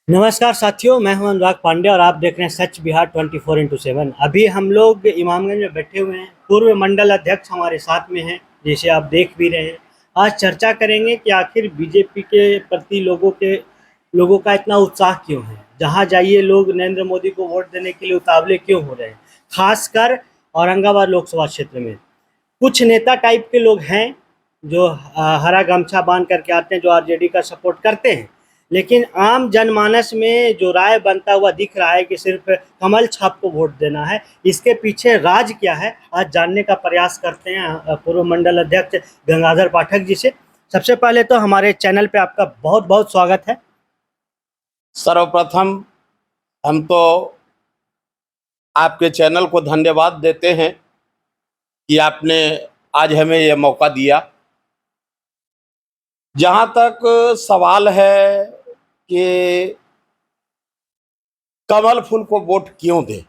नमस्कार साथियों, मैं हूं अनुराग पांडे और आप देख रहे हैं सच बिहार 24x7। अभी हम लोग इमामगंज में बैठे हुए हैं। पूर्व मंडल अध्यक्ष हमारे साथ में हैं, जिसे आप देख भी रहे हैं। आज चर्चा करेंगे कि आखिर बीजेपी के प्रति लोगों का इतना उत्साह क्यों है। जहां जाइए लोग नरेंद्र मोदी को वोट देने के लिए उतावले क्यों हो रहे हैं, खासकर औरंगाबाद लोकसभा क्षेत्र में। कुछ नेता टाइप के लोग हैं जो हरा गमछा बांध करके आते हैं, जो आरजेडी का सपोर्ट करते हैं। लेकिन आम जनमानस में जो राय बनता हुआ दिख रहा है कि सिर्फ कमल छाप को वोट देना है, इसके पीछे राज क्या है, आज जानने का प्रयास करते हैं पूर्व मंडल अध्यक्ष गंगाधर पाठक जी से। सबसे पहले तो हमारे चैनल पे आपका बहुत बहुत स्वागत है। सर्वप्रथम हम तो आपके चैनल को धन्यवाद देते हैं कि आपने आज हमें यह मौका दिया। जहां तक सवाल है कि कमल फूल को वोट क्यों दें,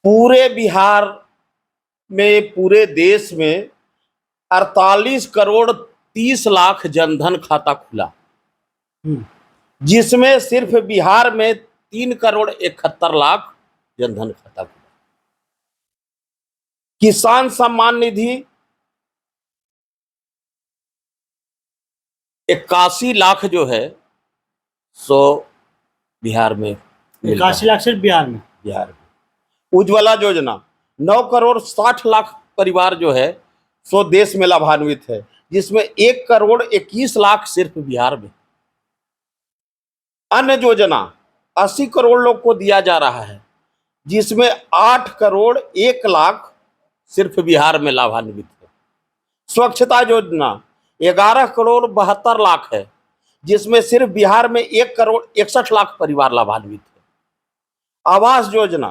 पूरे बिहार में, पूरे देश में 48 करोड़ 30 लाख जनधन खाता खुला, जिसमें सिर्फ बिहार में 3 करोड़ 71 लाख जनधन खाता खुला। किसान सम्मान निधि 81 लाख जो है सो बिहार में, 81 लाख सिर्फ बिहार में। उज्ज्वला योजना 9 करोड़ 60 लाख परिवार जो है सो देश में लाभान्वित है, जिसमें 1 करोड़ 21 लाख सिर्फ बिहार में। अन्य योजना 80 करोड़ लोग को दिया जा रहा है, जिसमें 8 करोड़ 1 लाख सिर्फ बिहार में लाभान्वित है। स्वच्छता योजना 11 करोड़ 72 लाख है, जिसमें सिर्फ बिहार में 1 करोड़ 61 लाख परिवार लाभान्वित है। आवास योजना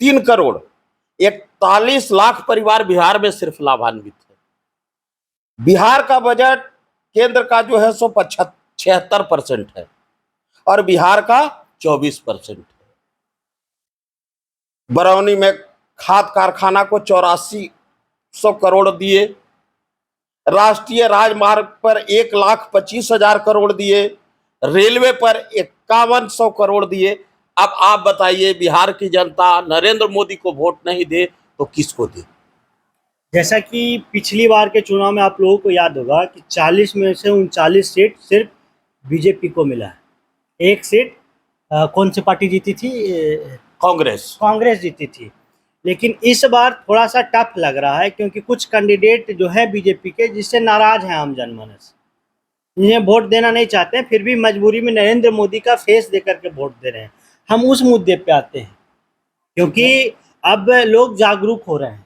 3 करोड़ 41 लाख परिवार बिहार में सिर्फ लाभान्वित है। बिहार का बजट केंद्र का जो है सो 76% है और बिहार का 24% है। बरौनी में खाद कारखाना को 8400 करोड़ दिए, राष्ट्रीय राजमार्ग पर 1,25,000 करोड़ दिए, रेलवे पर 5100 करोड़ दिए। अब आप बताइए, बिहार की जनता नरेंद्र मोदी को वोट नहीं दे तो किसको दे? जैसा कि पिछली बार के चुनाव में आप लोगों को याद होगा कि 40 में से 39 सीट सिर्फ बीजेपी को मिला है। एक सीट कौन सी पार्टी जीती थी? कांग्रेस जीती थी। लेकिन इस बार थोड़ा सा टफ लग रहा है, क्योंकि कुछ कैंडिडेट जो है बीजेपी के, जिससे नाराज हैं आम जनमानस। इन्हें वोट देना नहीं चाहते हैं, फिर भी मजबूरी में नरेंद्र मोदी का फेस देकर के वोट दे रहे हैं। हम उस मुद्दे पे आते हैं, क्योंकि अब लोग जागरूक हो रहे हैं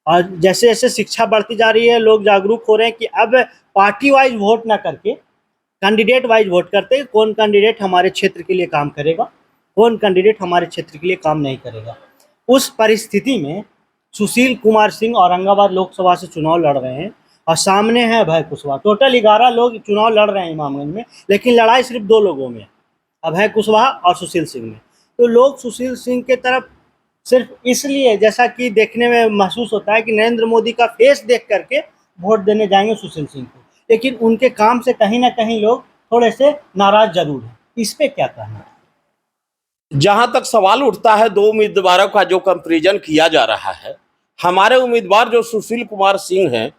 और जैसे जैसे शिक्षा बढ़ती जा रही है, लोग जागरूक हो रहे हैं कि अब पार्टी वाइज वोट ना करके कैंडिडेट वाइज वोट करते हैं। कौन कैंडिडेट हमारे क्षेत्र के लिए काम करेगा, कौन कैंडिडेट हमारे क्षेत्र के लिए काम नहीं करेगा। उस परिस्थिति में सुशील कुमार सिंह औरंगाबाद लोकसभा से चुनाव लड़ रहे हैं और सामने है अभय कुशवाहा। टोटल 11 लोग चुनाव लड़ रहे हैं इमामगंज में, लेकिन लड़ाई सिर्फ 2 लोगों में, अभय कुशवाहा और सुशील सिंह में। तो लोग सुशील सिंह के तरफ सिर्फ इसलिए, जैसा कि देखने में महसूस होता है कि नरेंद्र मोदी का फेस देख करके वोट देने जाएंगे सुशील सिंह को, लेकिन उनके काम से कहीं ना कहीं लोग थोड़े से नाराज जरूर हैं। इस पे क्या कहना है? जहां तक सवाल उठता है 2 उम्मीदवारों का जो कंपैरिजन किया जा रहा है, हमारे उम्मीदवार जो सुशील कुमार सिंह हैं,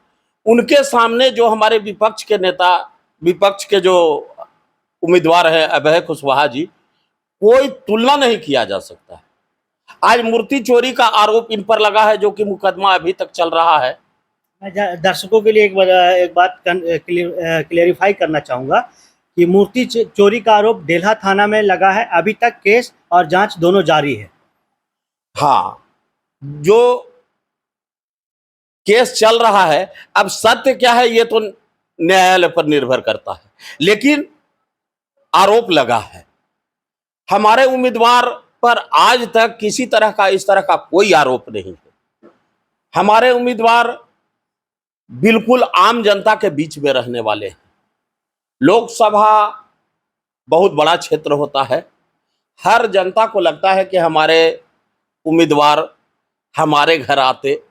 उनके सामने जो हमारे विपक्ष के नेता, विपक्ष के जो उम्मीदवार हैं अभय कुशवाहा जी, कोई तुलना नहीं किया जा सकता है। आज मूर्ति चोरी का आरोप इन पर लगा है, जो कि मुकदमा अभी तक चल रहा है। मैं दर्शकों के लिए एक बात क्लियरिफाई करना चाहूँगा कि मूर्ति चोरी का आरोप डेल्हा थाना में लगा है। अभी तक केस और जांच दोनों जारी है। हाँ, जो केस चल रहा है, अब सत्य क्या है ये तो न्यायालय पर निर्भर करता है, लेकिन आरोप लगा है। हमारे उम्मीदवार पर आज तक किसी तरह का, इस तरह का कोई आरोप नहीं है। हमारे उम्मीदवार बिल्कुल आम जनता के बीच में रहने वाले हैं। लोकसभा बहुत बड़ा क्षेत्र होता है, हर जनता को लगता है कि हमारे उम्मीदवार हमारे घर आते,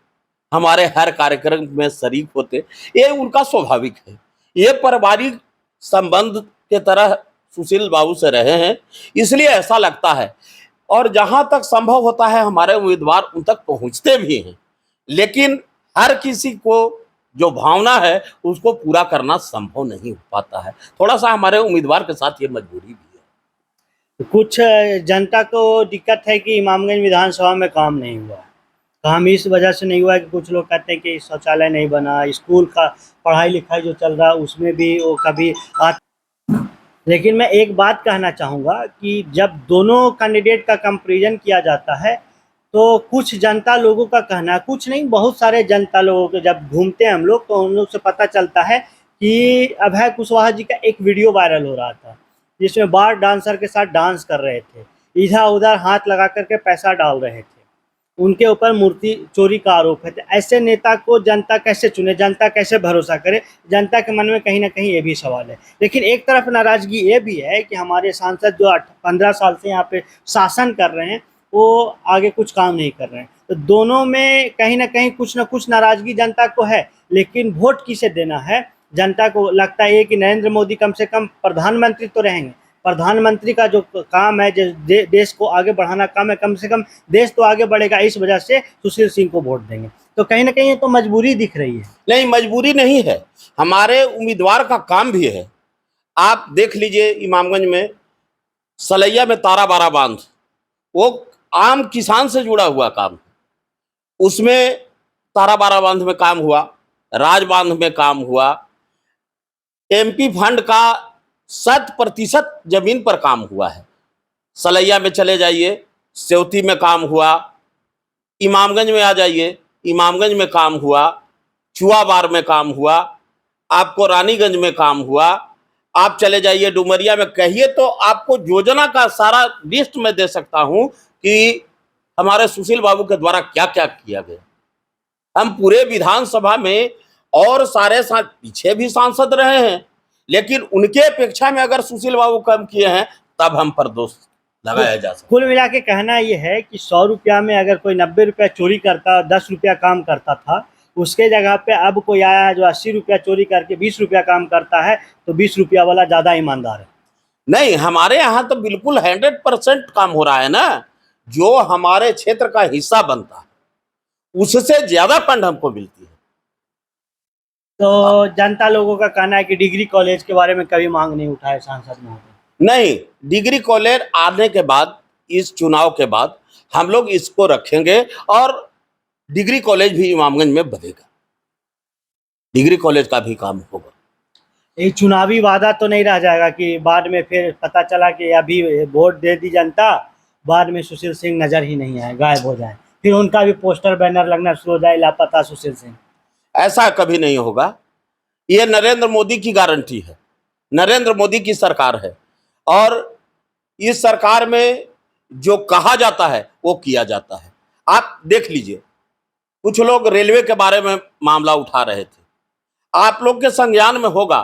हमारे हर कार्यक्रम में शरीक होते। ये उनका स्वाभाविक है, ये पारिवारिक संबंध के तरह सुशील बाबू से रहे हैं, इसलिए ऐसा लगता है। और जहां तक संभव होता है हमारे उम्मीदवार उन तक पहुंचते भी हैं, लेकिन हर किसी को जो भावना है उसको पूरा करना संभव नहीं हो पाता है। थोड़ा सा हमारे उम्मीदवार के साथ ये मजबूरी भी है। तो कुछ जनता को दिक्कत है कि इमामगंज विधानसभा में काम नहीं हुआ है। काम इस वजह से नहीं हुआ है कि कुछ लोग कहते हैं कि शौचालय नहीं बना, स्कूल का पढ़ाई लिखाई जो चल रहा है उसमें भी वो कभी लेकिन मैं एक बात कहना चाहूँगा कि जब दोनों कैंडिडेट का कंपैरिजन किया जाता है तो कुछ जनता लोगों का कहना है, कुछ नहीं बहुत सारे जनता लोगों के जब घूमते हैं हम लोग तो उन लोग से पता चलता है कि अभय कुशवाहा जी का एक वीडियो वायरल हो रहा था जिसमें बार डांसर के साथ डांस कर रहे थे, इधर उधर हाथ लगा करके पैसा डाल रहे थे, उनके ऊपर मूर्ति चोरी का आरोप है। तो ऐसे नेता को जनता कैसे चुने, जनता कैसे भरोसा करे? जनता के मन में कहीं ना कहीं ये भी सवाल है। लेकिन एक तरफ नाराजगी ये भी है कि हमारे सांसद जो 15 साल से यहाँ पे शासन कर रहे हैं वो आगे कुछ काम नहीं कर रहे हैं। तो दोनों में कहीं ना कहीं कुछ ना कुछ नाराजगी जनता को है, लेकिन वोट किसे देना है? जनता को लगता है कि नरेंद्र मोदी कम से कम प्रधानमंत्री तो रहेंगे, प्रधानमंत्री का जो काम है देश को आगे बढ़ाना काम है, कम से कम देश तो आगे बढ़ेगा, इस वजह से सुशील सिंह को वोट देंगे। तो कहीं ना कहीं ये तो मजबूरी दिख रही है। नहीं, मजबूरी नहीं है, हमारे उम्मीदवार का काम भी है। आप देख लीजिए इमामगंज में सलैया में ताराबारा बांध, वो आम किसान से जुड़ा हुआ काम, उसमें ताराबारा बांध में काम हुआ, राज बांध में काम हुआ, एमपी फंड का 100% जमीन पर काम हुआ है। सलैया में चले जाइए, सेवती में काम हुआ, इमामगंज में आ जाइए, इमामगंज में काम हुआ, चुआबार में काम हुआ, आपको रानीगंज में काम हुआ, आप चले जाइए डुमरिया में, कहिए तो आपको योजना का सारा लिस्ट में दे सकता हूं कि हमारे सुशील बाबू के द्वारा क्या क्या किया गया। हम पूरे विधानसभा में और सारे पीछे भी सांसद रहे हैं, लेकिन उनके अपेक्षा में अगर सुशील बाबू कम किए हैं तब हम पर दोष लगाया जा सकता। कुल मिला के कहना यह है कि 100 रुपया में अगर कोई 90 रुपया चोरी करता, 10 रुपया काम करता था, उसके जगह पे अब कोई आया है जो 80 रुपया चोरी करके 20 रुपया काम करता है, तो 20 रुपया वाला ज़्यादा ईमानदार है। नहीं, हमारे यहाँ तो बिल्कुल 100% काम हो रहा है ना। जो हमारे क्षेत्र का हिस्सा बनता है उससे ज्यादा फंड हमको मिलती है। तो जनता लोगों का कहना है कि डिग्री कॉलेज के बारे में कभी मांग नहीं उठाए सांसद महोदय। नहीं, डिग्री कॉलेज आने के बाद, इस चुनाव के बाद हम लोग इसको रखेंगे और डिग्री कॉलेज भी इमामगंज में बनेगा, डिग्री कॉलेज का भी काम होगा। ये चुनावी वादा तो नहीं रह जाएगा कि बाद में फिर पता चला कि अभी वोट दे दी जनता, बाद में सुशील सिंह नजर ही नहीं आए, गायब हो जाए, फिर उनका भी पोस्टर बैनर लगना शुरू हो जाए, लापता सुशील सिंह। ऐसा कभी नहीं होगा। ये नरेंद्र मोदी की गारंटी है, नरेंद्र मोदी की सरकार है और इस सरकार में जो कहा जाता है वो किया जाता है। आप देख लीजिए, कुछ लोग रेलवे के बारे में मामला उठा रहे थे, आप लोग के संज्ञान में होगा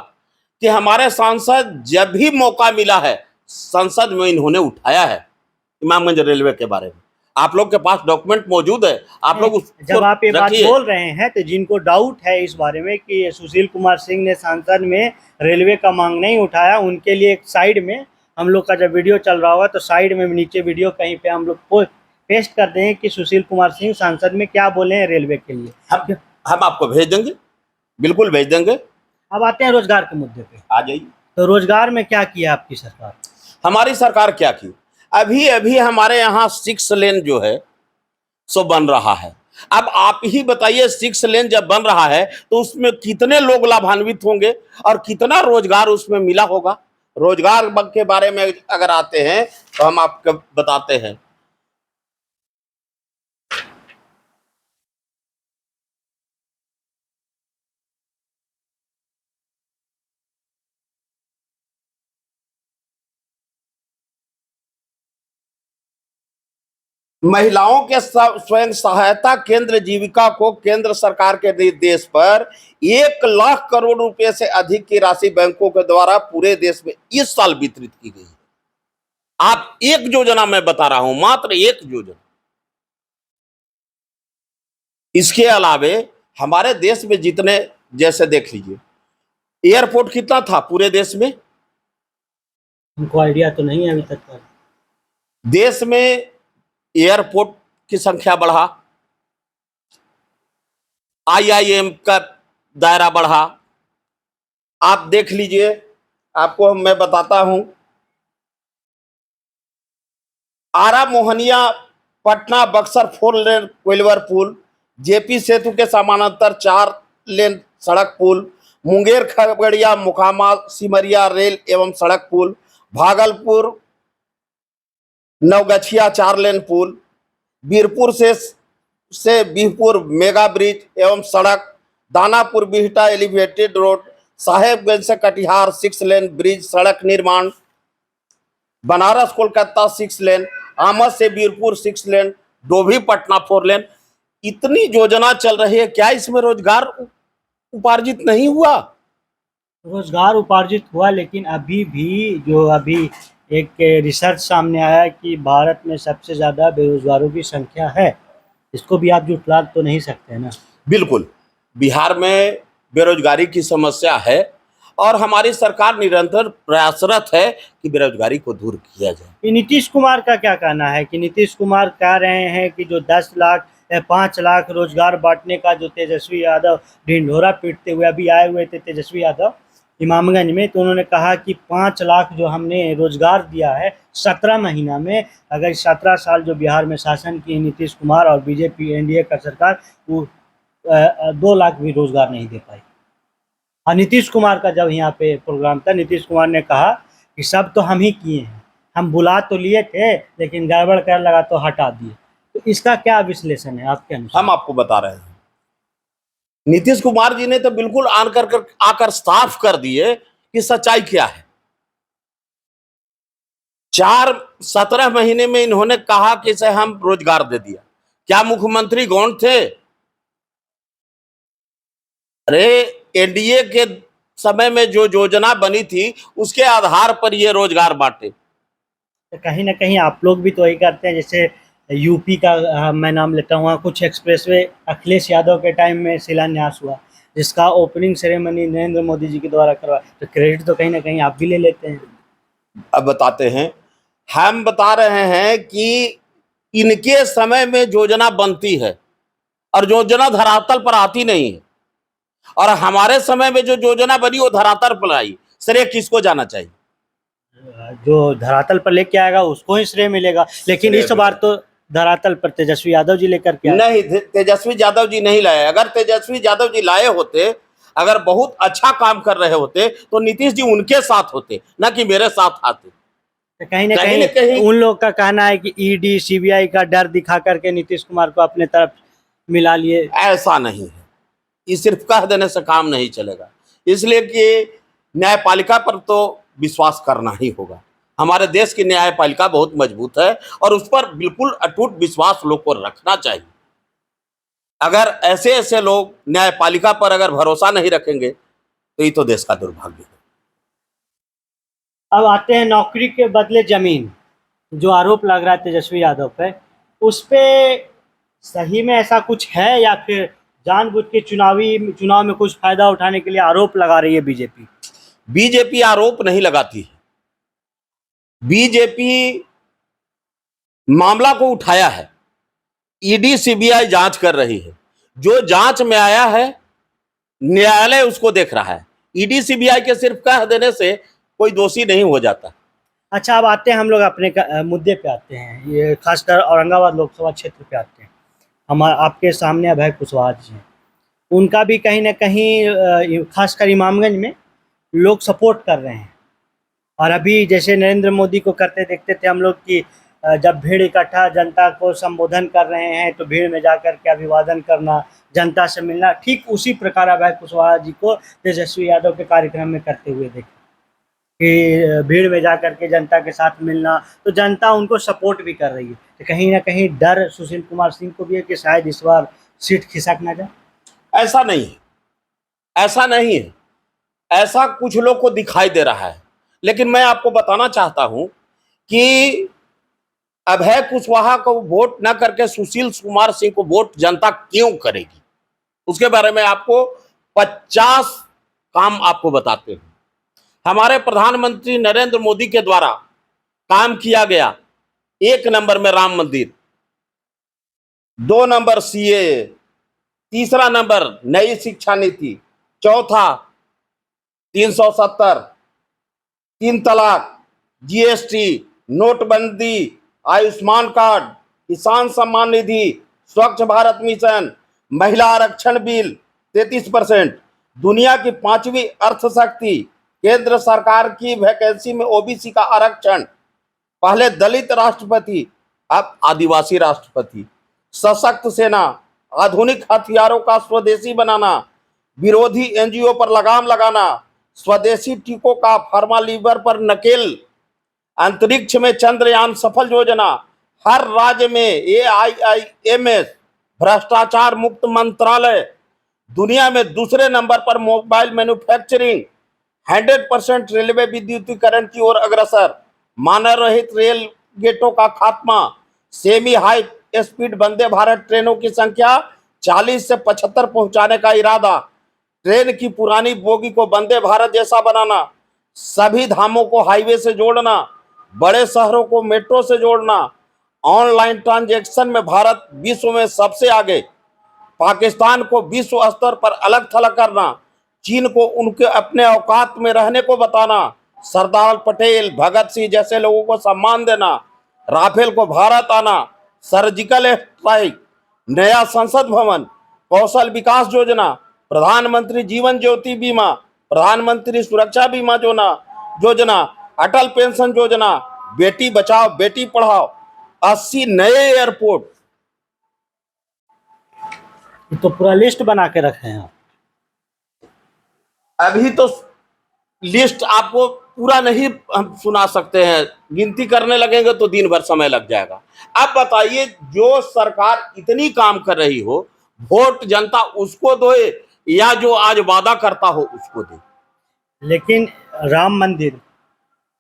कि हमारे सांसद जब भी मौका मिला है संसद में इन्होंने उठाया है इमामगंज रेलवे के बारे में। आप लोग के पास डॉक्यूमेंट मौजूद है, आप लोग जब आप ये बात बोल रहे हैं तो जिनको डाउट है इस बारे में कि सुशील कुमार सिंह ने सांसद में रेलवे का मांग नहीं उठाया, उनके लिए एक साइड में हम लोग का जब वीडियो चल रहा होगा तो साइड में नीचे वीडियो कहीं पे हम लोग पेस्ट कर दें कि सुशील कुमार सिंह सांसद में क्या बोले हैं रेलवे के लिए। हम आपको भेज देंगे, बिल्कुल भेज देंगे। अब आते हैं रोजगार के मुद्दे पे, आ जाइए। तो रोजगार में क्या किया आपकी सरकार? हमारी सरकार क्या की, अभी अभी हमारे यहाँ 6 लेन जो है सो बन रहा है। अब आप ही बताइए 6 लेन जब बन रहा है तो उसमें कितने लोग लाभान्वित होंगे और कितना रोजगार उसमें मिला होगा। रोजगार के बारे में अगर आते हैं तो हम आपको बताते हैं। महिलाओं के स्वयं सहायता केंद्र जीविका को केंद्र सरकार के निर्देश पर 1 लाख करोड़ रुपए से अधिक की राशि बैंकों के द्वारा पूरे देश में इस साल वितरित की गई है। आप एक योजना मैं बता रहा हूं, मात्र एक योजना। इसके अलावे हमारे देश में जितने, जैसे देख लीजिए एयरपोर्ट कितना था पूरे देश में, उनको आइडिया तो नहीं है अभी तक का। देश में एयरपोर्ट की संख्या बढ़ा, आईआईएम का दायरा बढ़ा। आप देख लीजिए, आपको मैं बताता हूं, आरा मोहनिया पटना बक्सर 4 लेन कोइलवर पुल, जेपी सेतु के समानांतर 4 लेन सड़क पुल, मुंगेर खगड़िया मोकामा सिमरिया रेल एवं सड़क पुल, भागलपुर नवगछिया 4 लेन पुल, बीरपुर से बीहपुर मेगा ब्रिज एवं सड़क, दानापुर बिहटा एलिवेटेड रोड, साहेबगंज से कटिहार 6 लेन ब्रिज सड़क निर्माण, बनारस कोलकाता 6 लेन, आमद से बीरपुर 6 लेन, डोभी पटना 4 लेन। इतनी योजना चल रही है, क्या इसमें रोजगार उपार्जित नहीं हुआ? रोजगार उपार्जित हुआ, लेकिन अभी भी जो अभी एक रिसर्च सामने आया है कि भारत में सबसे ज़्यादा बेरोजगारों की संख्या है। इसको भी आप जुटला तो नहीं सकते हैं ना। बिल्कुल, बिहार में बेरोजगारी की समस्या है और हमारी सरकार निरंतर प्रयासरत है कि बेरोजगारी को दूर किया जाए। कि नीतीश कुमार का क्या कहना है कि नीतीश कुमार कह रहे हैं कि जो 10 लाख या 5 लाख रोजगार बांटने का जो तेजस्वी यादव ढिंढोरा पीटते हुए अभी आए हुए थे तेजस्वी यादव इमामगंज में, तो उन्होंने कहा कि 5 लाख जो हमने रोजगार दिया है 17 महीना में, अगर 17 साल जो बिहार में शासन की नीतीश कुमार और बीजेपी एनडीए का सरकार, वो 2 लाख भी रोजगार नहीं दे पाई। और नीतीश कुमार का जब यहाँ पे प्रोग्राम था, नीतीश कुमार ने कहा कि सब तो हम ही किए हैं, हम बुला तो लिए थे लेकिन गड़बड़ कर लगा तो हटा दिए। तो इसका क्या विश्लेषण है आपके अनुसार? हम आपको बता रहे हैं, नीतीश कुमार जी ने तो बिल्कुल आकर साफ कर दिए कि सच्चाई क्या है। 17 महीने में इन्होंने कहा कि इसे हम रोजगार दे दिया। क्या मुख्यमंत्री गौण थे? अरे, एनडीए के समय में जो योजना बनी थी उसके आधार पर ये रोजगार बांटे। तो कहीं ना कहीं आप लोग भी तो वही करते हैं, जैसे यूपी का मैं नाम लेता हूँ, वहाँ कुछ एक्सप्रेसवे अखिलेश यादव के टाइम में शिलान्यास हुआ, जिसका ओपनिंग सेरेमनी नरेंद्र मोदी जी के द्वारा करवा, तो क्रेडिट तो कहीं ना कहीं आप भी ले लेते हैं। अब बताते हैं, हम बता रहे हैं कि इनके समय में योजना बनती है और योजना धरातल पर आती नहीं है, और हमारे समय में जो योजना बनी वो धरातल पर आई। श्रेय किसको जाना चाहिए? जो धरातल पर लेके आएगा उसको ही श्रेय मिलेगा, लेकिन इस बार तो धरातल पर तेजस्वी यादव जी लेकर के आए। नहीं, तेजस्वी यादव जी नहीं लाए। अगर तेजस्वी यादव जी लाए होते, अगर बहुत अच्छा काम कर रहे होते, तो नीतीश जी उनके साथ होते, ना कि मेरे साथ आते। तो कहीं ना कहीं न कहीं कहीं उन लोग का कहना है कि ईडी सीबीआई का डर दिखा करके नीतीश कुमार को अपने तरफ मिला लिए। ऐसा नहीं है, ये सिर्फ कह देने से काम नहीं चलेगा। इसलिए कि न्यायपालिका पर तो विश्वास करना ही होगा। हमारे देश की न्यायपालिका बहुत मजबूत है और उस पर बिल्कुल अटूट विश्वास लोग को रखना चाहिए। अगर ऐसे ऐसे लोग न्यायपालिका पर अगर भरोसा नहीं रखेंगे तो ये तो देश का दुर्भाग्य है। अब आते हैं नौकरी के बदले जमीन, जो आरोप लग रहा है तेजस्वी यादव पे, उस पे सही में ऐसा कुछ है या फिर जानबूझ के चुनाव में कुछ फायदा उठाने के लिए आरोप लगा रही है बीजेपी? बीजेपी आरोप नहीं लगाती है, बीजेपी मामला को उठाया है। ईडी सीबीआई जांच कर रही है, जो जांच में आया है न्यायालय उसको देख रहा है। ईडी सीबीआई के सिर्फ कह देने से कोई दोषी नहीं हो जाता। अच्छा, अब आते हैं हम लोग अपने मुद्दे पे आते हैं, ये खासकर औरंगाबाद लोकसभा क्षेत्र पे आते हैं। हम आपके सामने अभय कुशवाहा जी हैं, उनका भी कहीं ना कहीं खासकर इमामगंज में लोग सपोर्ट कर रहे हैं। और अभी जैसे नरेंद्र मोदी को करते देखते थे हम लोग कि जब भीड़ इकट्ठा जनता को संबोधन कर रहे हैं तो भीड़ में जाकर के अभिवादन करना, जनता से मिलना, ठीक उसी प्रकार अभय कुशवाहा जी को तेजस्वी यादव के कार्यक्रम में करते हुए देखे कि भीड़ में जाकर के जनता के साथ मिलना, तो जनता उनको सपोर्ट भी कर रही है। तो कहीं ना कहीं डर सुशील कुमार सिंह को भी है कि शायद इस बार सीट खिसक ना जाए। ऐसा नहीं है, ऐसा नहीं है, ऐसा कुछ लोग को दिखाई दे रहा है। लेकिन मैं आपको बताना चाहता हूं कि अभय कुशवाहा को वोट न करके सुशील कुमार सिंह को वोट जनता क्यों करेगी, उसके बारे में आपको 50 काम आपको बताते हैं। हमारे प्रधानमंत्री नरेंद्र मोदी के द्वारा काम किया गया। 1 नंबर में राम मंदिर, 2 नंबर सीएए, तीसरा नंबर नई शिक्षा नीति, चौथा 370, 3 तलाक, जीएसटी, नोटबंदी, आयुष्मान कार्ड, किसान सम्मान निधि, स्वच्छ भारत मिशन, महिला आरक्षण बिल 33%, दुनिया की 5वीं अर्थशक्ति, केंद्र सरकार की वैकेंसी में ओबीसी का आरक्षण, पहले दलित राष्ट्रपति अब आदिवासी राष्ट्रपति, सशक्त सेना, आधुनिक हथियारों का स्वदेशी बनाना, विरोधी एनजीओ पर लगाम लगाना, स्वदेशी टीकों का फार्मा लीवर पर नकेल, अंतरिक्ष में चंद्रयान सफल योजना, हर राज्य में AIIMS, भ्रष्टाचार मुक्त मंत्रालय, दुनिया में दूसरे नंबर पर मोबाइल मैन्युफैक्चरिंग, 100% रेलवे विद्युतीकरण की ओर अग्रसर, मानव रहित रेल गेटों का खात्मा, semi high speed Vande Bharat ट्रेनों की संख्या 40 से 75 पहुंचाने का इरादा, ट्रेन की पुरानी बोगी को वंदे भारत जैसा बनाना, सभी धामों को हाईवे से जोड़ना, बड़े शहरों को मेट्रो से जोड़ना, ऑनलाइन ट्रांजैक्शन में भारत विश्व में सबसे आगे, पाकिस्तान को विश्व स्तर पर अलग थलग करना, चीन को उनके अपने औकात में रहने को बताना, सरदार पटेल, भगत सिंह जैसे लोगों को सम्मान देना, राफेल को भारत आना, सर्जिकल स्ट्राइक, नया संसद भवन, कौशल विकास योजना, प्रधानमंत्री जीवन ज्योति बीमा, प्रधानमंत्री सुरक्षा बीमा योजना, अटल पेंशन योजना, बेटी बचाओ बेटी पढ़ाओ, 80 नए एयरपोर्ट। ये तो पूरा लिस्ट बना के रखे हैं आप। अभी तो लिस्ट आपको पूरा नहीं हम सुना सकते हैं, गिनती करने लगेंगे तो दिन भर समय लग जाएगा। अब बताइए, जो सरकार इतनी काम कर रही हो, वोट जनता उसको दे या जो आज वादा करता हो उसको दे? लेकिन राम मंदिर,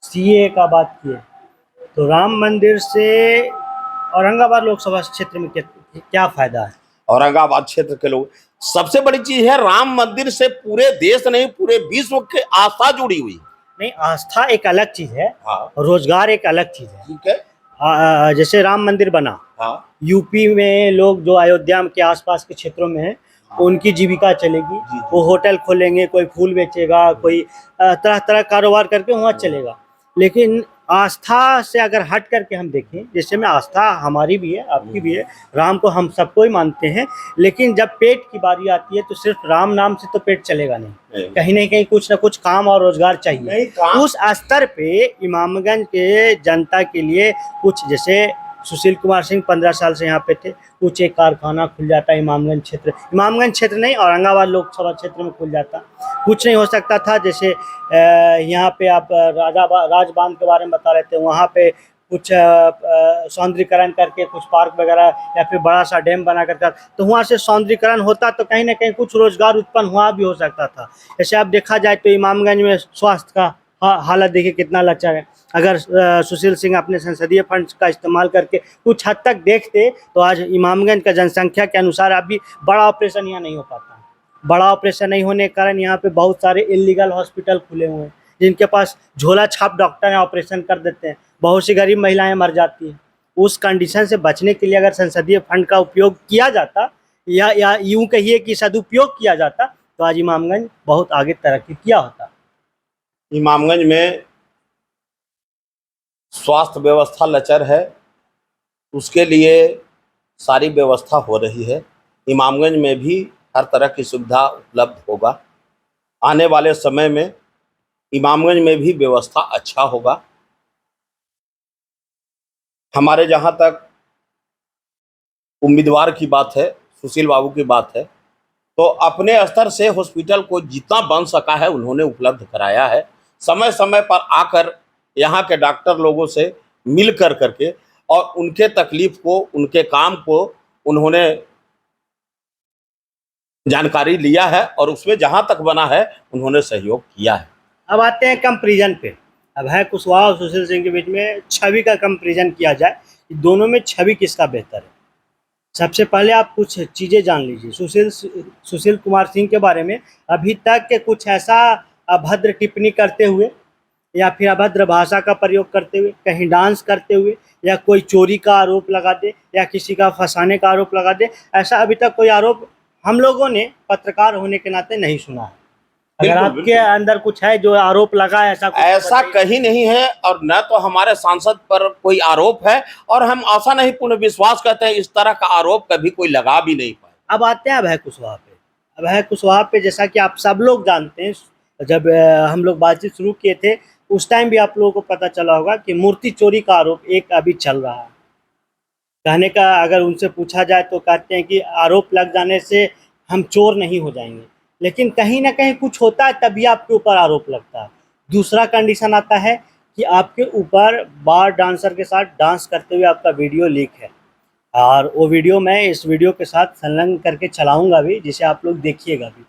सीए का बात किए तो राम मंदिर से औरंगाबाद लोकसभा क्षेत्र में क्या फायदा है? औरंगाबाद क्षेत्र के लोग, सबसे बड़ी चीज है राम मंदिर से पूरे देश नहीं पूरे विश्व की आस्था जुड़ी हुई। नहीं, आस्था एक अलग चीज है, हाँ, रोजगार एक अलग चीज है। ठीक है। जैसे राम मंदिर बना, हाँ, यूपी में लोग जो अयोध्या के आसपास के क्षेत्रों में हैं, उनकी जीविका चलेगी। जी। वो होटल खोलेंगे, कोई फूल बेचेगा, कोई तरह तरह कारोबार करके वहाँ चलेगा। लेकिन आस्था से अगर हट करके हम देखें, जैसे में आस्था हमारी भी है, आपकी भी है, राम को हम सबको ही मानते हैं, लेकिन जब पेट की बारी आती है तो सिर्फ राम नाम से तो पेट चलेगा नहीं, कहीं ना कहीं कुछ ना कुछ काम और रोजगार चाहिए। उस स्तर पे इमामगंज के जनता के लिए कुछ, जैसे सुशील कुमार सिंह 15 साल से यहाँ पे थे, कुछ एक कारखाना खुल जाता इमामगंज क्षेत्र नहीं, औरंगाबाद लोकसभा क्षेत्र में खुल जाता, कुछ नहीं हो सकता था। जैसे यहाँ पे आप राजबांध के बारे में बता रहे थे, वहाँ पे कुछ सौंदर्यीकरण करके कुछ पार्क वगैरह या फिर बड़ा सा डैम बना कर, तो वहाँ से सौंदर्यीकरण होता तो कहीं ना कहीं कुछ रोजगार उत्पन्न हुआ भी हो सकता था। जैसे आप देखा जाए तो इमामगंज में स्वास्थ्य का हालत देखिए कितना लचर है। अगर सुशील सिंह अपने संसदीय फंड का इस्तेमाल करके कुछ हद तक देखते तो आज इमामगंज का जनसंख्या के अनुसार अभी बड़ा ऑपरेशन यहाँ नहीं हो पाता। बड़ा ऑपरेशन नहीं होने के कारण यहाँ पे बहुत सारे इलीगल हॉस्पिटल खुले हुए हैं, जिनके पास झोला छाप डॉक्टर हैं, ऑपरेशन कर देते हैं, बहुत सी गरीब महिलाएं मर जाती हैं। उस कंडीशन से बचने के लिए अगर संसदीय फंड का उपयोग किया जाता या यूं कहिए कि सदुपयोग किया जाता तो आज इमामगंज बहुत आगे तरक्की किया होता। इमामगंज में स्वास्थ्य व्यवस्था लचर है, उसके लिए सारी व्यवस्था हो रही है। इमामगंज में भी हर तरह की सुविधा उपलब्ध होगा। आने वाले समय में इमामगंज में भी व्यवस्था अच्छा होगा। हमारे जहाँ तक उम्मीदवार की बात है, सुशील बाबू की बात है, तो अपने स्तर से हॉस्पिटल को जितना बन सका है उन्होंने उपलब्ध कराया है। समय समय पर आकर यहाँ के डॉक्टर लोगों से मिल कर करके और उनके तकलीफ को, उनके काम को उन्होंने जानकारी लिया है और उसमें जहाँ तक बना है उन्होंने सहयोग किया है। अब आते हैं कंपैरिजन पे। अब है कुशवाहा और सुशील सिंह के बीच में छवि का कंपैरिजन किया जाए, दोनों में छवि किसका बेहतर है। सबसे पहले आप कुछ चीज़ें जान लीजिए सुशील कुमार सिंह के बारे में। अभी तक के कुछ ऐसा अभद्र टिप्पणी करते हुए या फिर अभद्र भाषा का प्रयोग करते हुए, कहीं डांस करते हुए, या कोई चोरी का आरोप लगा दे या किसी का फंसाने का आरोप लगा दे, ऐसा अभी तक कोई आरोप हम लोगों ने पत्रकार होने के नाते नहीं सुना है। अगर बिल्कुल, आपके बिल्कुल। अंदर कुछ है जो आरोप लगा है ऐसा कुछ, तो ऐसा बताइए। कहीं नहीं है, और न तो हमारे सांसद पर कोई आरोप है, और हम आशा नहीं पूर्ण विश्वास करते हैं इस तरह का आरोप कभी कोई लगा भी नहीं पाए। अब आते हैं अभय कुशवाहा पे। अभय कुशवाहा पे जैसा कि आप सब लोग जानते हैं, जब हम लोग बातचीत शुरू किए थे उस टाइम भी आप लोगों को पता चला होगा कि मूर्ति चोरी का आरोप एक अभी चल रहा है। कहने का अगर उनसे पूछा जाए तो कहते हैं कि आरोप लग जाने से हम चोर नहीं हो जाएंगे, लेकिन कहीं ना कहीं कुछ होता है तभी आपके ऊपर आरोप लगता है। दूसरा कंडीशन आता है कि आपके ऊपर बार डांसर के साथ डांस करते हुए आपका वीडियो लीक है, और वो वीडियो मैं इस वीडियो के साथ संलग्न करके चलाऊंगा भी, जिसे आप लोग देखिएगा भी।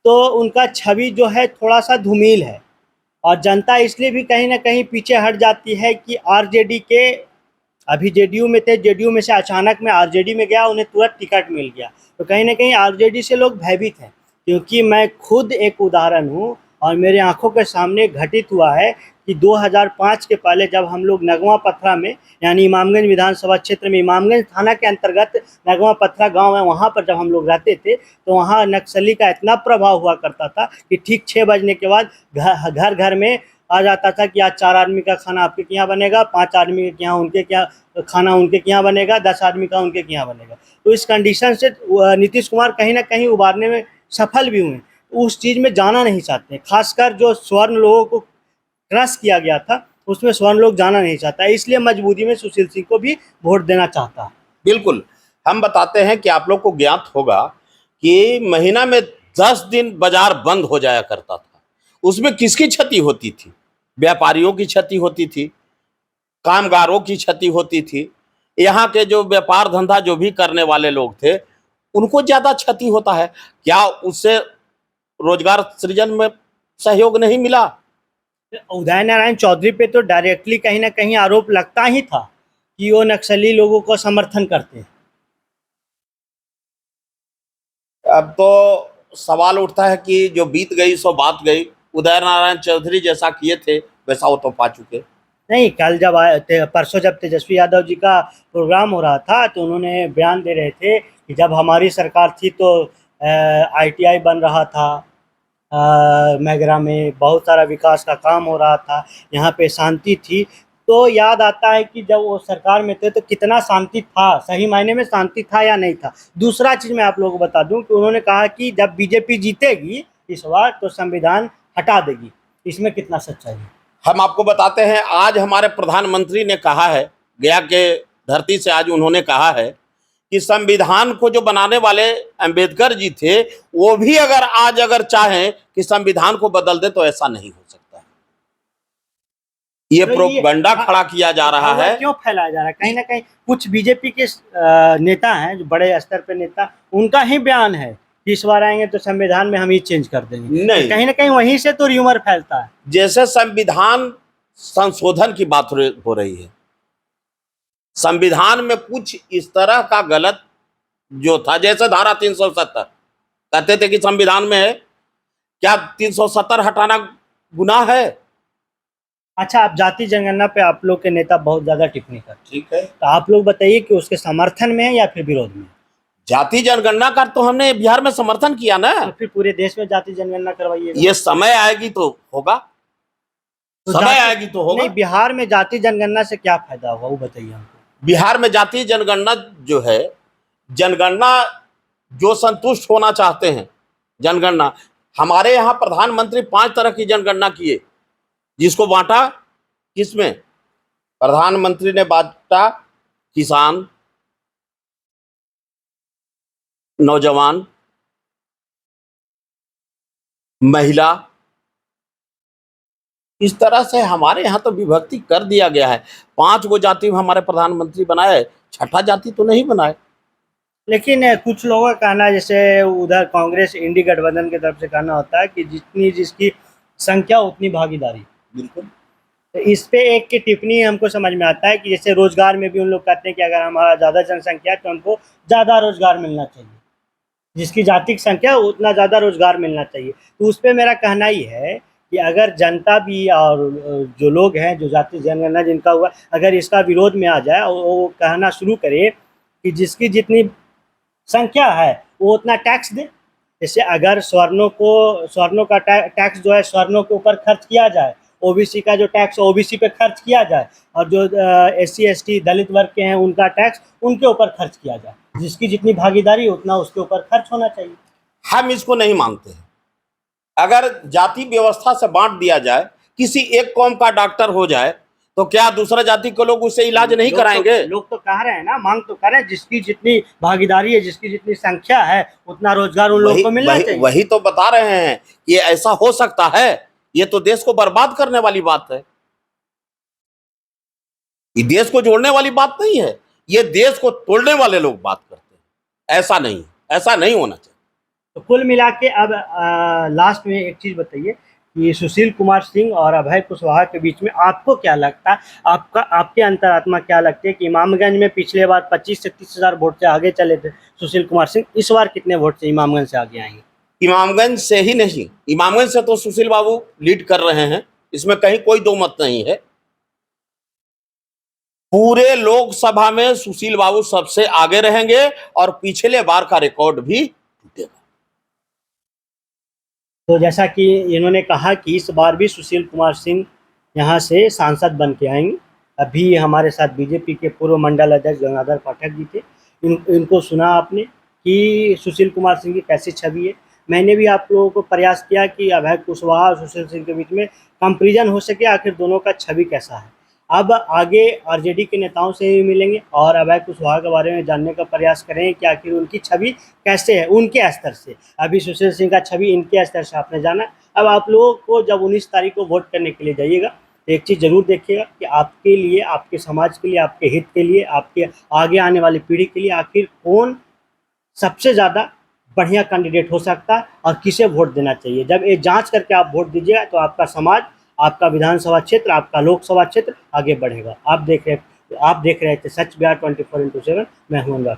तो उनका छवि जो है थोड़ा सा धूमिल है, और जनता इसलिए भी कहीं ना कहीं पीछे हट जाती है कि आरजेडी के, अभी जेडीयू में थे, जेडीयू में से अचानक में आरजेडी में गया, उन्हें तुरंत टिकट मिल गया, तो कहीं ना कहीं आरजेडी से लोग भयभीत हैं। क्योंकि मैं खुद एक उदाहरण हूँ और मेरे आंखों के सामने घटित हुआ है कि 2005 के पहले जब हम लोग नगवा पथरा में, यानी इमामगंज विधानसभा क्षेत्र में इमामगंज थाना के अंतर्गत नगवा पथरा गांव है, वहाँ पर जब हम लोग रहते थे तो वहाँ नक्सली का इतना प्रभाव हुआ करता था कि ठीक 6 बजने के बाद घर घर में आ जाता था कि आज 4 आदमी का खाना आपके यहाँ बनेगा, 5 आदमी के यहाँ उनके यहाँ खाना उनके यहाँ बनेगा, 10 आदमी का उनके यहाँ बनेगा। तो इस कंडीशन से नीतीश कुमार कहीं ना कहीं उबारने में सफल भी हुए। उस चीज़ में जाना नहीं चाहते, खासकर जो स्वर्ण लोगों को क्रश किया गया था उसमें स्वर्ण लोग जाना नहीं चाहता, इसलिए मजबूरी में सुशील सिंह को भी वोट देना चाहता है। बिल्कुल। हम बताते हैं कि आप लोग को ज्ञात होगा कि महीना में 10 दिन बाजार बंद हो जाया करता था। उसमें किसकी क्षति होती थी? व्यापारियों की क्षति होती थी, कामगारों की क्षति होती थी, यहाँ के जो व्यापार धंधा जो भी करने वाले लोग थे उनको ज्यादा क्षति होता है। क्या उससे रोजगार सृजन में सहयोग नहीं मिला? उदय नारायण चौधरी पे तो डायरेक्टली कहीं ना कहीं आरोप लगता ही था कि वो नक्सली लोगों को समर्थन करते हैं। अब तो सवाल उठता है कि जो बीत गई सो बात गई। उदय नारायण चौधरी जैसा किए थे वैसा वो तो पा चुके। नहीं, कल जब परसों जब तेजस्वी यादव जी का प्रोग्राम हो रहा था तो उन्होंने बयान दे रहे थे कि जब हमारी सरकार थी तो आईटीआई बन रहा था, मैगरा में बहुत सारा विकास का काम हो रहा था, यहाँ पे शांति थी। तो याद आता है कि जब वो सरकार में थे तो कितना शांति था, सही मायने में शांति था या नहीं था। दूसरा चीज़ मैं आप लोगों को बता दूं कि उन्होंने कहा कि जब बीजेपी जीतेगी इस बार तो संविधान हटा देगी। इसमें कितना सच्चाई है? हम आपको बताते हैं, आज हमारे प्रधानमंत्री ने कहा है, गया के धरती से आज उन्होंने कहा है कि संविधान को जो बनाने वाले अंबेडकर जी थे वो भी अगर आज अगर चाहें कि संविधान को बदल दे तो ऐसा नहीं हो सकता है। ये तो प्रोपगंडा खड़ा किया जा रहा है। क्यों फैलाया जा रहा है? कहीं ना कहीं कुछ बीजेपी के नेता हैं जो बड़े स्तर पे नेता, उनका ही बयान है कि इस बार आएंगे तो संविधान में हम ही चेंज कर देंगे। नहीं, कहीं ना कहीं वहीं से तो र्यूमर फैलता है। जैसे संविधान संशोधन की बात हो रही है, संविधान में कुछ इस तरह का गलत जो था, जैसे धारा 370 कहते थे कि संविधान में है, क्या 370 हटाना गुनाह है? अच्छा, आप जाति जनगणना पे आप लोग के नेता बहुत ज्यादा टिप्पणी करते हैं, ठीक है, तो आप लोग बताइए कि उसके समर्थन में है या फिर विरोध में? जाति जनगणना का तो हमने बिहार में समर्थन किया ना। तो फिर पूरे देश में जाति जनगणना करवाइएगा। ये समय आएगी तो होगा, तो समय आएगी तो होगा। नहीं, बिहार में जाति जनगणना से क्या फायदा होगा वो बताइए हमको। बिहार में जाति जनगणना जो है, जनगणना जो संतुष्ट होना चाहते हैं, जनगणना हमारे यहाँ प्रधानमंत्री 5 तरह की जनगणना किए, जिसको बांटा किसमें? प्रधानमंत्री ने बांटा किसान, नौजवान, महिला, इस तरह से हमारे यहाँ तो विभक्ति कर दिया गया है। 5 गो जाति हमारे प्रधानमंत्री बनाए, छठा जाति तो नहीं बनाए। लेकिन कुछ लोगों का कहना है, जैसे उधर कांग्रेस इंडी गठबंधन की तरफ से कहना होता है कि जितनी जिसकी संख्या उतनी भागीदारी। बिल्कुल, तो इस पे एक की टिप्पणी हमको समझ में आता है कि जैसे रोजगार में भी उन लोग कहते हैं कि अगर हमारा ज़्यादा जनसंख्या है तो उनको ज़्यादा रोजगार मिलना चाहिए, जिसकी जाति की संख्या उतना ज़्यादा रोजगार मिलना चाहिए। तो उस पर मेरा कहना ही है कि अगर जनता भी और जो लोग हैं, जो जाति जनगणना जिनका हुआ, अगर इसका विरोध में आ जाए और वो कहना शुरू करे कि जिसकी जितनी संख्या है वो उतना टैक्स दे। जैसे अगर स्वर्णों का टैक्स जो है स्वर्णों के ऊपर खर्च किया जाए, ओबीसी का जो टैक्स ओबीसी पे खर्च किया जाए, और जो एससी एसटी दलित वर्ग के हैं उनका टैक्स उनके ऊपर खर्च किया जाए। जिसकी जितनी भागीदारी उतना उसके ऊपर खर्च होना चाहिए। हम इसको नहीं मानते हैं। अगर जाति व्यवस्था से बांट दिया जाए, किसी एक कौम का डॉक्टर हो जाए, तो क्या दूसरा जाति के लोग उससे इलाज नहीं कराएंगे? लोग तो कह रहे हैं ना, मांग तो कर रहे हैं, जिसकी जितनी भागीदारी है, जिसकी जितनी संख्या है उतना रोजगार उन लोगों को मिलना चाहिए। वही तो बता रहे हैं कि ऐसा हो सकता है। ये तो देश को बर्बाद करने वाली बात है, ये देश को जोड़ने वाली बात नहीं है, ये देश को तोड़ने वाले लोग बात करते हैं। ऐसा नहीं होना चाहिए। तो कुल मिला के अब लास्ट में एक चीज़ बताइए कि सुशील कुमार सिंह और अभय कुशवाहा के बीच में आपको क्या लगता है, आपके अंतरात्मा क्या लगती है कि इमामगंज में पिछले बार 25 से 30 हज़ार वोट से आगे चले थे सुशील कुमार सिंह, इस बार कितने वोट से इमामगंज से आगे आएंगे? इमामगंज से ही नहीं, इमामगंज से तो सुशील बाबू लीड कर रहे हैं, इसमें कहीं कोई दो मत नहीं है। पूरे लोकसभा में सुशील बाबू सबसे आगे रहेंगे और पिछले बार का रिकॉर्ड भी टूटेगा। तो जैसा कि इन्होंने कहा कि इस बार भी सुशील कुमार सिंह यहाँ से सांसद बन के आएंगे। अभी हमारे साथ बीजेपी के पूर्व मंडल अध्यक्ष गंगाधर पाठक जी थे। इनको सुना आपने कि सुशील कुमार सिंह की कैसी छवि है। मैंने भी आप लोगों को प्रयास किया कि अभय कुशवाहा और सुशील सिंह के बीच में कंपेरिजन हो सके, आखिर दोनों का छवि कैसा है। अब आगे आरजेडी के नेताओं से भी मिलेंगे और अभय कुशवाहा के बारे में जानने का प्रयास करेंगे कि आखिर उनकी छवि कैसे है उनके स्तर से। अभी सुशील सिंह का छवि इनके स्तर से आपने जाना। अब आप लोगों को जब 19 तारीख को वोट करने के लिए जाइएगा तो एक चीज़ ज़रूर देखिएगा कि आपके लिए, आपके समाज के लिए, आपके हित के लिए, आपके आगे आने वाली पीढ़ी के लिए आखिर कौन सबसे ज़्यादा बढ़िया कैंडिडेट हो सकता है और किसे वोट देना चाहिए। जब ये जांच करके आप वोट दीजिएगा तो आपका समाज, आपका विधानसभा क्षेत्र, आपका लोकसभा क्षेत्र आगे बढ़ेगा। आप देख रहे थे सच बिहार 24/7। मैं हूं अनुराग।